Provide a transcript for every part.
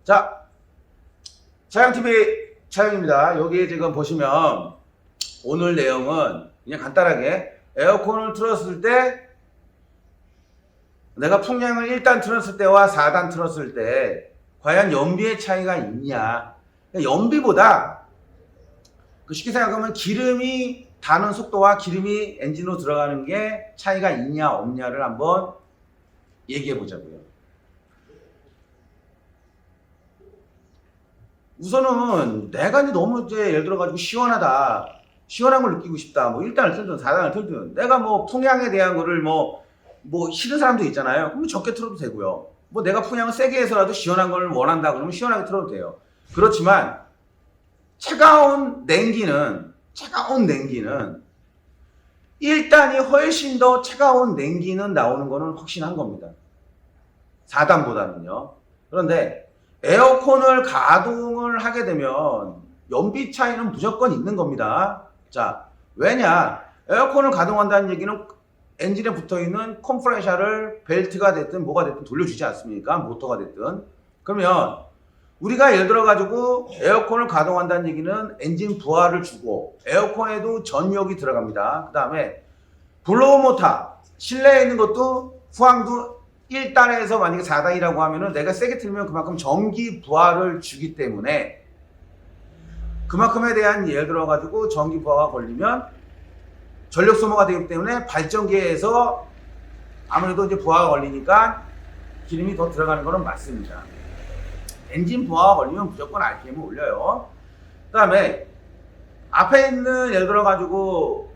자, 차영TV 차영입니다. 여기 지금 보시면 오늘 내용은 그냥 간단하게 에어컨을 틀었을 때 내가 풍량을 1단 틀었을 때와 4단 틀었을 때 과연 연비의 차이가 있냐. 연비보다 쉽게 생각하면 기름이 다는 속도와 기름이 엔진으로 들어가는 게 차이가 있냐 없냐를 한번 얘기해 보자고요. 우선은 내가 이제 너무 예를 들어가지고 시원한 걸 느끼고 싶다. 뭐 1단을 틀든 4단을 틀든 내가 뭐 풍량에 대한 거를 뭐 싫은 사람도 있잖아요. 그럼 적게 틀어도 되고요. 뭐 내가 풍량을 세게 해서라도 시원한 걸 원한다 그러면 시원하게 틀어도 돼요. 그렇지만 차가운 냉기는 1단이 훨씬 더 차가운 냉기는 나오는 거는 확신한 겁니다. 4단보다는요. 그런데 에어컨을 가동을 하게 되면 연비 차이는 무조건 있는 겁니다. 자, 왜냐? 에어컨을 가동한다는 얘기는 엔진에 붙어있는 컴프레셔를 벨트가 됐든 뭐가 됐든 돌려주지 않습니까? 모터가 됐든. 그러면 우리가 예를 들어 가지고 에어컨을 가동한다는 얘기는 엔진 부하를 주고 에어컨에도 전력이 들어갑니다. 그 다음에 블로우 모터 실내에 있는 것도 후항도 1단에서 만약에 4단이라고 하면은 내가 세게 틀면 그만큼 전기 부하를 주기 때문에 그만큼에 대한 예를 들어 가지고 전기 부하가 걸리면 전력 소모가 되기 때문에 발전기에서 아무래도 이제 부하가 걸리니까 기름이 더 들어가는 거는 맞습니다. 엔진 부하가 걸리면 무조건 RPM을 올려요. 그 다음에 앞에 있는 예를 들어 가지고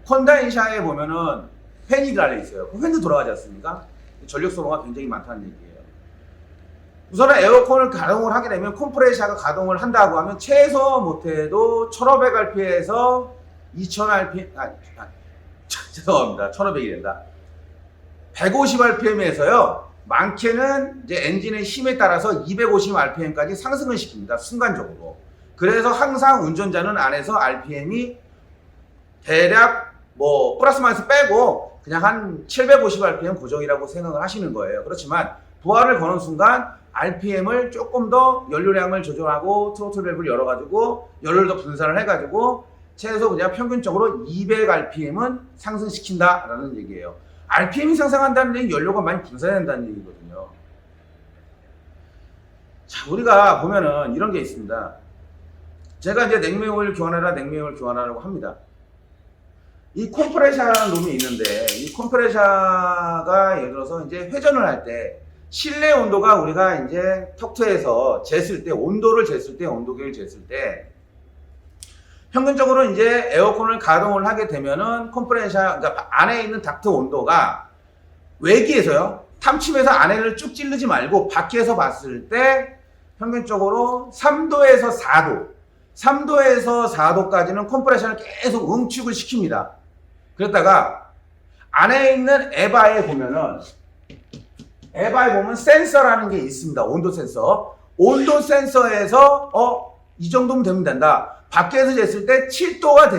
콘덴샤에 보면은 팬이 달려 있어요. 그 팬도 돌아가지 않습니까? 전력 소모가 굉장히 많다는 얘기예요. 우선은 에어컨을 가동을 하게 되면 컴프레셔가 가동을 한다고 하면 최소 못해도 1500rpm에서 2000rpm 죄송합니다. 1500이 된다. 150rpm에서요. 많게는 이제 엔진의 힘에 따라서 250rpm까지 상승을 시킵니다. 순간적으로. 그래서 항상 운전자는 안에서 RPM이 대략 뭐 플러스 마이너스 빼고 그냥 한 750rpm 고정이라고 생각을 하시는 거예요. 그렇지만 부하를 거는 순간 RPM을 조금 더 연료량을 조절하고 트로틀 밸브를 열어가지고 연료를 더 분산을 해가지고 최소 그냥 평균적으로 200rpm은 상승시킨다라는 얘기예요. RPM이 상승한다는 얘기는 연료가 많이 분산된다는 얘기거든요. 자, 우리가 보면은 이런 게 있습니다. 제가 이제 냉매오일 교환하라고 합니다. 이 컴프레셔라는 놈이 있는데 이 컴프레셔가 예를 들어서 이제 회전을 할 때 실내 온도가 우리가 이제 턱트에서 쟀을 때 온도계를 쟀을 때 평균적으로 이제 에어컨을 가동을 하게 되면은 컴프레셔 그러니까 안에 있는 닥트 온도가 외기에서요 탐침해서 안에를 쭉 찌르지 말고 밖에서 봤을 때 평균적으로 3도에서 4도까지는 컴프레셔를 계속 응축을 시킵니다. 그랬다가 안에 있는 에바에 보면 센서라는 게 있습니다. 온도 센서. 온도 센서에서 이 정도면 되면 된다. 밖에서 쟀을 때 7도가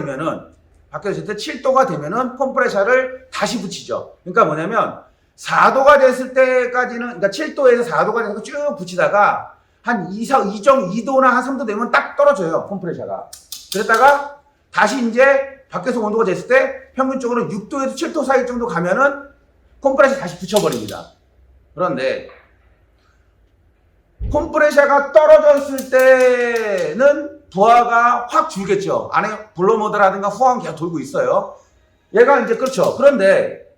되면은 컴프레셔를 다시 붙이죠. 그러니까 뭐냐면 4도가 됐을 때까지는 그러니까 7도에서 4도가 돼서 쭉 붙이다가 한 2도나 한 3도 되면 딱 떨어져요. 컴프레셔가. 그랬다가 다시 이제 밖에서 온도가 됐을 때 평균적으로 6도에서 7도 사이 정도 가면은 컴프레셔 다시 붙여버립니다. 그런데 컴프레셔가 떨어졌을 때는 부하가 확 줄겠죠. 안에 블로모드라든가 후항 계속 돌고 있어요. 얘가 이제 그렇죠. 그런데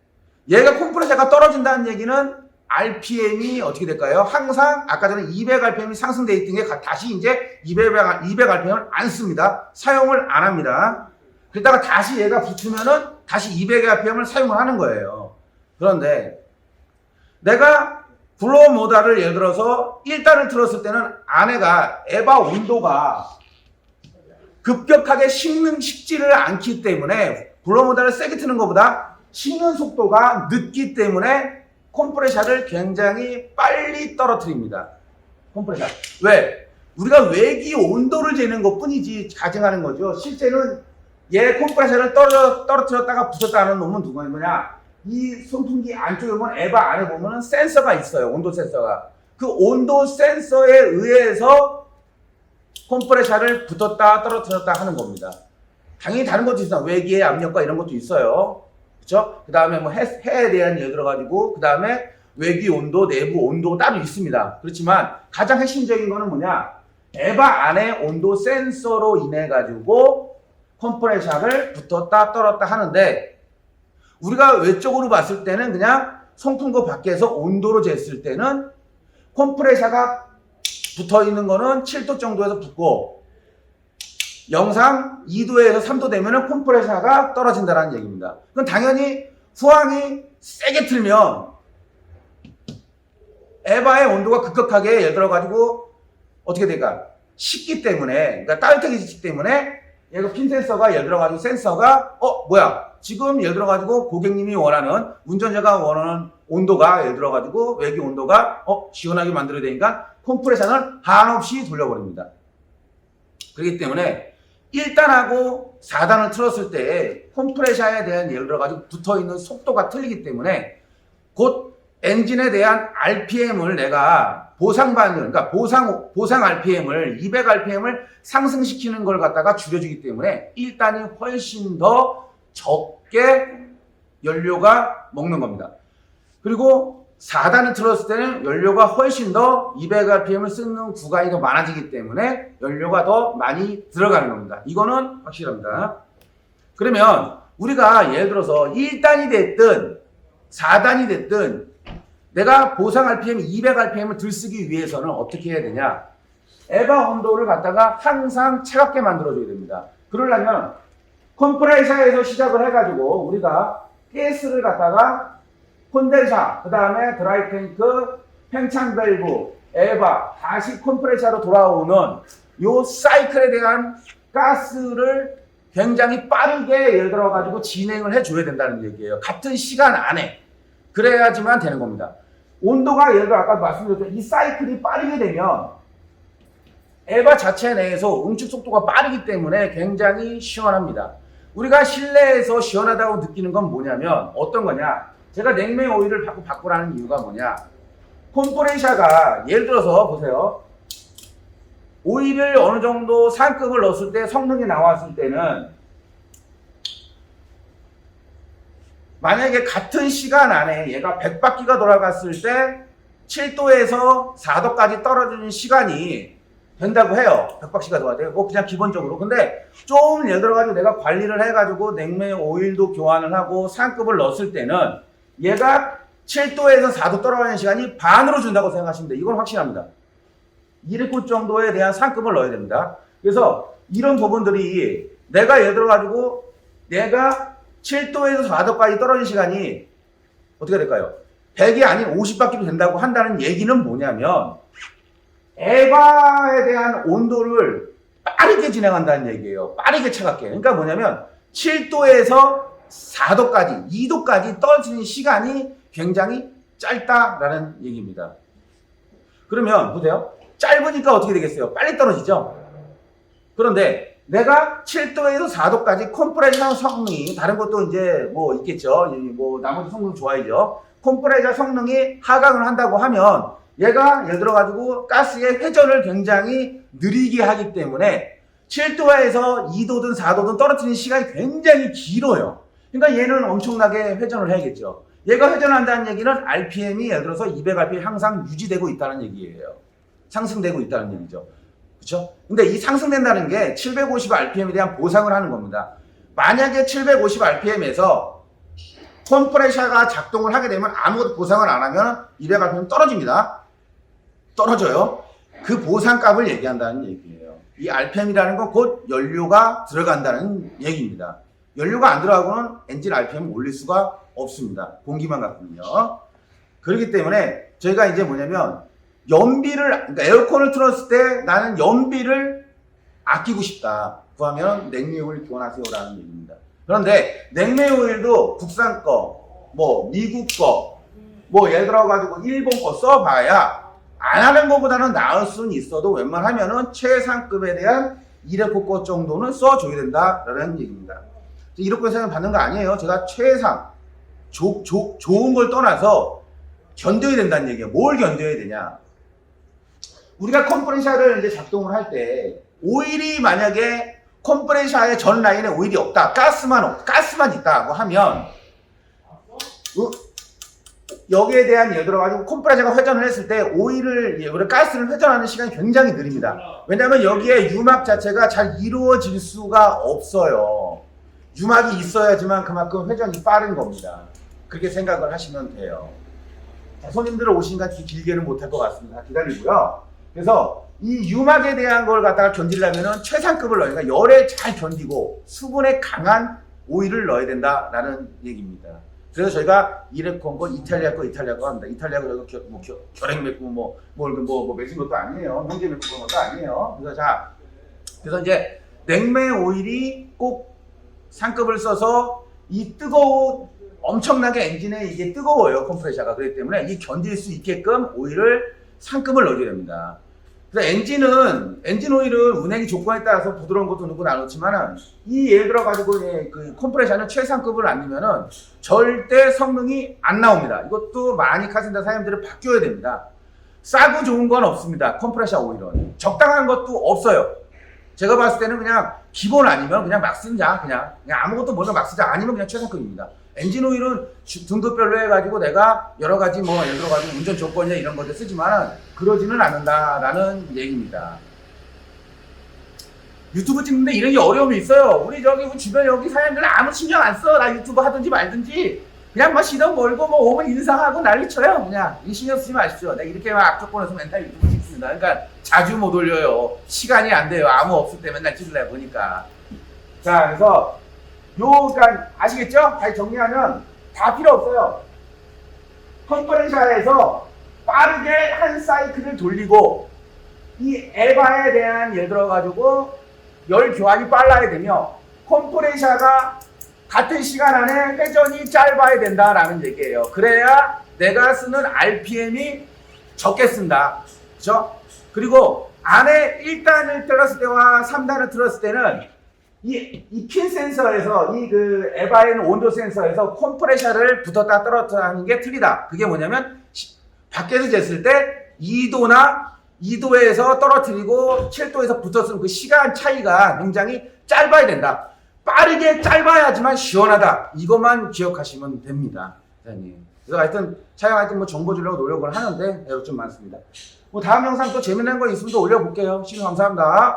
얘가 컴프레셔가 떨어진다는 얘기는 RPM이 어떻게 될까요? 항상 아까 전에 200rpm이 상승되어 있던 게 다시 이제 200rpm을 안 씁니다. 사용을 안 합니다. 그러다가 다시 얘가 붙으면은 다시 200rpm을 사용을 하는 거예요. 그런데 내가 블로우 모터를 예를 들어서 1단을 틀었을 때는 안에가 에바 온도가 급격하게 식지를 않기 때문에 블로우 모터를 세게 트는 것보다 식는 속도가 늦기 때문에 컴프레셔를 굉장히 빨리 떨어뜨립니다. 컴프레셔. 왜? 우리가 외기 온도를 재는 것 뿐이지 가정하는 거죠. 실제는 얘 컴프레셔를 떨어뜨렸다가 붙였다는 놈은 누구냐? 이 선풍기 안쪽에 보면 에바 안에 보면 센서가 있어요. 온도 센서가. 그 온도 센서에 의해서 컴프레셔를 붙었다 떨어뜨렸다 하는 겁니다. 당연히 다른 것도 있어요. 외기의 압력과 이런 것도 있어요. 그렇죠? 그 다음에 뭐 해에 대한 예를 들어가지고 그 다음에 외기 온도, 내부 온도 따로 있습니다. 그렇지만 가장 핵심적인 거는 뭐냐? 에바 안에 온도 센서로 인해 가지고 컴프레셔를 붙었다 떨었다 하는데, 우리가 외적으로 봤을 때는 그냥 송풍구 밖에서 온도로 쟀을 때는 컴프레셔가 붙어 있는 거는 7도 정도에서 붙고, 영상 2도에서 3도 되면은 컴프레셔가 떨어진다는 얘기입니다. 그럼 당연히 후항이 세게 틀면 에바의 온도가 급격하게 예를 들어 가지고 어떻게 될까? 식기 때문에, 그러니까 따뜻해지기 때문에 얘가 핀 센서가 예를 들어 가지고 센서가 뭐야? 지금 예를 들어 가지고 고객님이 원하는, 운전자가 원하는 온도가 예를 들어 가지고 외기 온도가 시원하게 만들어야 되니까 컴프레셔는 한없이 돌려버립니다. 그렇기 때문에 1단하고 4단을 틀었을 때 컴프레셔에 대한 예를 들어 가지고 붙어 있는 속도가 틀리기 때문에 곧 엔진에 대한 RPM을 내가 보상반응, 그러니까 보상 RPM을 200rpm을 상승시키는 걸 갖다가 줄여주기 때문에 1단이 훨씬 더 적게 연료가 먹는 겁니다. 그리고 4단을 틀었을 때는 연료가 훨씬 더 200rpm을 쓰는 구간이 더 많아지기 때문에 연료가 더 많이 들어가는 겁니다. 이거는 확실합니다. 그러면 우리가 예를 들어서 1단이 됐든 4단이 됐든 내가 보상 RPM 200rpm을 들쓰기 위해서는 어떻게 해야 되냐? 에바 온도를 갖다가 항상 차갑게 만들어줘야 됩니다. 그러려면 컴프레셔에서 시작을 해가지고 우리가 가스를 갖다가 콘덴서, 그 다음에 드라이 탱크, 팽창 밸브, 에바, 다시 컴프레셔로 돌아오는 요 사이클에 대한 가스를 굉장히 빠르게 예를 들어 가지고 진행을 해줘야 된다는 얘기예요. 같은 시간 안에. 그래야지만 되는 겁니다. 온도가 예를 들어 아까 말씀드렸던 이 사이클이 빠르게 되면 에바 자체 내에서 응축 속도가 빠르기 때문에 굉장히 시원합니다. 우리가 실내에서 시원하다고 느끼는 건 뭐냐면 어떤 거냐? 제가 냉매 오일을 바꾸라는 이유가 뭐냐? 컴프레셔가 예를 들어서 보세요. 오일을 어느 정도 상급을 넣었을 때 성능이 나왔을 때는 만약에 같은 시간 안에 얘가 100바퀴가 돌아갔을 때 7도에서 4도까지 떨어지는 시간이 된다고 해요. 100바퀴가 돌아갈 때. 그냥 기본적으로. 근데 좀 예를 들어가지고 내가 관리를 해가지고 냉매 오일도 교환을 하고 상급을 넣었을 때는 얘가 7도에서 4도 떨어지는 시간이 반으로 준다고 생각하시면 돼요. 이건 확실합니다. 1리코 정도에 대한 상급을 넣어야 됩니다. 그래서 이런 부분들이 내가 예를 들어가지고 내가 7도에서 4도까지 떨어진 시간이 어떻게 될까요? 100이 아닌 50바퀴도 된다고 한다는 얘기는 뭐냐면 에바에 대한 온도를 빠르게 진행한다는 얘기예요. 빠르게 차갑게. 그러니까 뭐냐면 7도에서 4도까지, 2도까지 떨어지는 시간이 굉장히 짧다라는 얘기입니다. 그러면 보세요. 짧으니까 어떻게 되겠어요? 빨리 떨어지죠? 그런데 내가 7도에서 4도까지 컴프레셔 성능이, 다른 것도 이제 뭐 있겠죠. 뭐 나머지 성능 좋아야죠. 컴프레셔 성능이 하강을 한다고 하면 얘가 예를 들어 가지고 가스의 회전을 굉장히 느리게 하기 때문에 7도에서 2도든 4도든 떨어지는 시간이 굉장히 길어요. 그러니까 얘는 엄청나게 회전을 해야겠죠. 얘가 회전한다는 얘기는 RPM이 예를 들어서 200rpm 항상 유지되고 있다는 얘기예요. 상승되고 있다는 얘기죠. 그렇죠? 근데 이 상승된다는 게 750rpm에 대한 보상을 하는 겁니다. 만약에 750rpm에서 컴프레셔가 작동을 하게 되면 아무것도 보상을 안 하면 200rpm 떨어집니다. 떨어져요. 그 보상값을 얘기한다는 얘기예요. 이 RPM이라는 건 곧 연료가 들어간다는 얘기입니다. 연료가 안 들어가고는 엔진 RPM 올릴 수가 없습니다. 공기만 갖고는요. 그렇기 때문에 저희가 이제 뭐냐면 연비를, 그러니까 에어컨을 틀었을 때 나는 연비를 아끼고 싶다. 그러면 냉매오일 교환하세요라는 얘기입니다. 그런데 냉매오일도 국산 거, 뭐 미국 거, 뭐 예를 들어가지고 일본 거 써봐야 안 하는 것보다는 나을 수는 있어도 웬만하면은 최상급에 대한 1에코 거 정도는 써줘야 된다라는 얘기입니다. 이렇게 생각 받는 거 아니에요. 제가 최상, 좋은 걸 떠나서 견뎌야 된다는 얘기예요. 뭘 견뎌야 되냐? 우리가 컴프레셔를 이제 작동을 할 때 오일이 만약에 컴프레셔의 전 라인에 오일이 없다, 가스만 있다고 하면 여기에 대한 예를 들어가지고 컴프레셔가 회전을 했을 때 가스를 회전하는 시간이 굉장히 느립니다. 왜냐하면 여기에 유막 자체가 잘 이루어질 수가 없어요. 유막이 있어야지만 그만큼 회전이 빠른 겁니다. 그렇게 생각을 하시면 돼요. 자, 손님들 오시니까 길게는 못할 것 같습니다. 기다리고요. 그래서 이 유막에 대한 걸 갖다가 견디려면은 최상급을 넣어야, 그러니까 열에 잘 견디고 수분에 강한 오일을 넣어야 된다라는 얘기입니다. 그래서 저희가 이레콘 거 이탈리아 거 합니다. 이탈리아 거 저희가 결핵 맺고 맺은 것도 아니에요. 형제 맺고 그런 것도 아니에요. 그래서 이제 냉매 오일이 꼭 상급을 써서 이 엄청나게 엔진에 이게 뜨거워요, 컴프레셔가. 그렇기 때문에 이 견딜 수 있게끔 오일을 상급을 넣어줘야 됩니다. 그래서 엔진 오일은 운행이 조건에 따라서 부드러운 것도 넣고 나눴지만은 예를 들어 가지고 그 컴프레셔는 최상급을 안 넣으면은 절대 성능이 안 나옵니다. 이것도 많이 카센터 사장님들이 바뀌어야 됩니다. 싸고 좋은 건 없습니다. 컴프레셔 오일은 적당한 것도 없어요. 제가 봤을 때는 그냥 기본 아니면 그냥 막 쓰자, 그냥 아무것도 모르면 막 쓰자, 아니면 그냥 최상급입니다. 엔진 오일은 등급별로 해가지고 내가 여러 가지 예를 들어가지고 운전 조건이나 이런 것들 쓰지만 그러지는 않는다라는 얘기입니다. 유튜브 찍는데 이런 게 어려움이 있어요. 우리 주변 여기 사람들 아무 신경 안 써. 나 유튜브 하든지 말든지 그냥 시동 걸고 오면 인사하고 난리쳐요. 그냥 신경 쓰지 마십시오. 내가 이렇게 악조건에서 맨날 유튜브 찍습니다. 그러니까 자주 못 올려요. 시간이 안 돼요. 아무 없을 때 맨날 찍으려 보니까. 자, 그래서 그러니까 아시겠죠? 잘 정리하면 다 필요 없어요. 컴프레셔에서 빠르게 한 사이클을 돌리고 이 에바에 대한 예를 들어가지고 열 교환이 빨라야 되며 컴프레셔가 같은 시간 안에 회전이 짧아야 된다라는 얘기예요. 그래야 내가 쓰는 RPM이 적게 쓴다. 그렇죠? 그리고 안에 1단을 틀었을 때와 3단을 틀었을 때는 이 핀 센서에서 에바의 온도 센서에서 컴프레셔를 붙었다 떨어졌다 하는 게 틀리다. 그게 뭐냐면 밖에서 쟀을 때 2도에서 떨어뜨리고 7도에서 붙었으면 그 시간 차이가 굉장히 짧아야 된다. 빠르게 짧아야지만 시원하다. 이것만 기억하시면 됩니다. 그래서 하여튼 촬영 정보 주려고 노력을 하는데 에러 좀 많습니다. 다음 영상 또 재미난 거 있으면 또 올려볼게요. 시청 감사합니다.